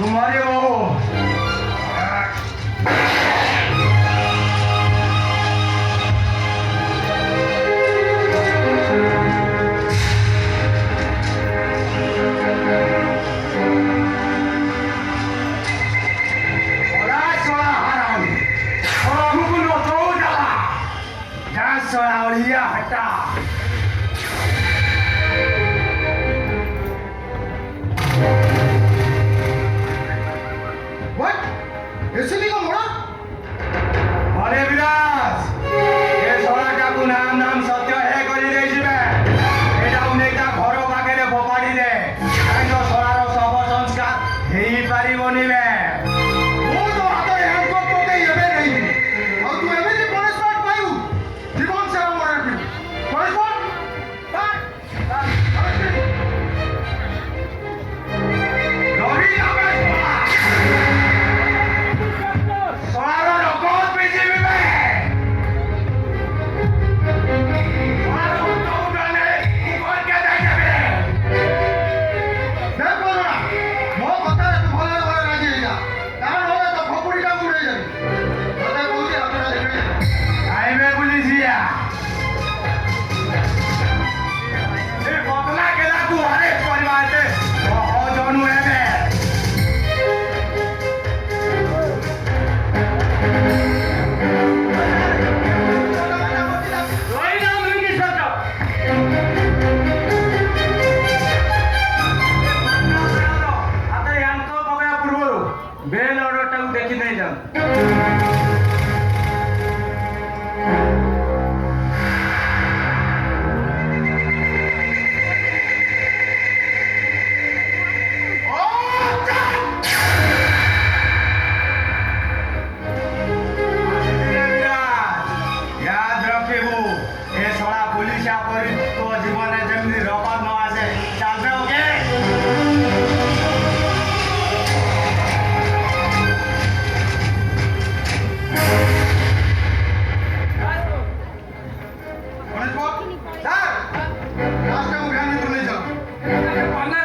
तुम्हारे वो सोनावलिया हटा What? एसीबी का मोड़ा? अरे विलास ये सोना का नाम नाम सत्य है करी दे जिबे एटा उनेटा घर पाखे फोपाड़ी दे काइनो सोनार सब संस्कार हेई पारिबोनी बे वो तो आता है हमको तो कहीं ये नहीं और तू एवे जी पनिशमेंट पायू जीवन से हम मरे फिर पनिशमेंट रवि नामे सोनार रगत पीजीबी बे सोनार तो उठाने ऊपर के दे देबे देख बोलो ना मो कथा तू भले भले राजी हो जा कारण होले तो फपुड़ी का मुड़े जाबी तते कहूची आपना देखबे आइबे पुलिसिया ए बदला केला तू हरे परिवार से हो जनू एबे रोई नाम लिखी सकता आता यांको बघा पूर्व बेल ऑर्डर टाकू देखी नाही जाण याद रखिबू ए सोळा पुलिसा परी तो जीवन जमीन रकम न आसे चालबे okay punishment sir last time गाड़ी तो ले जाओ पन्ना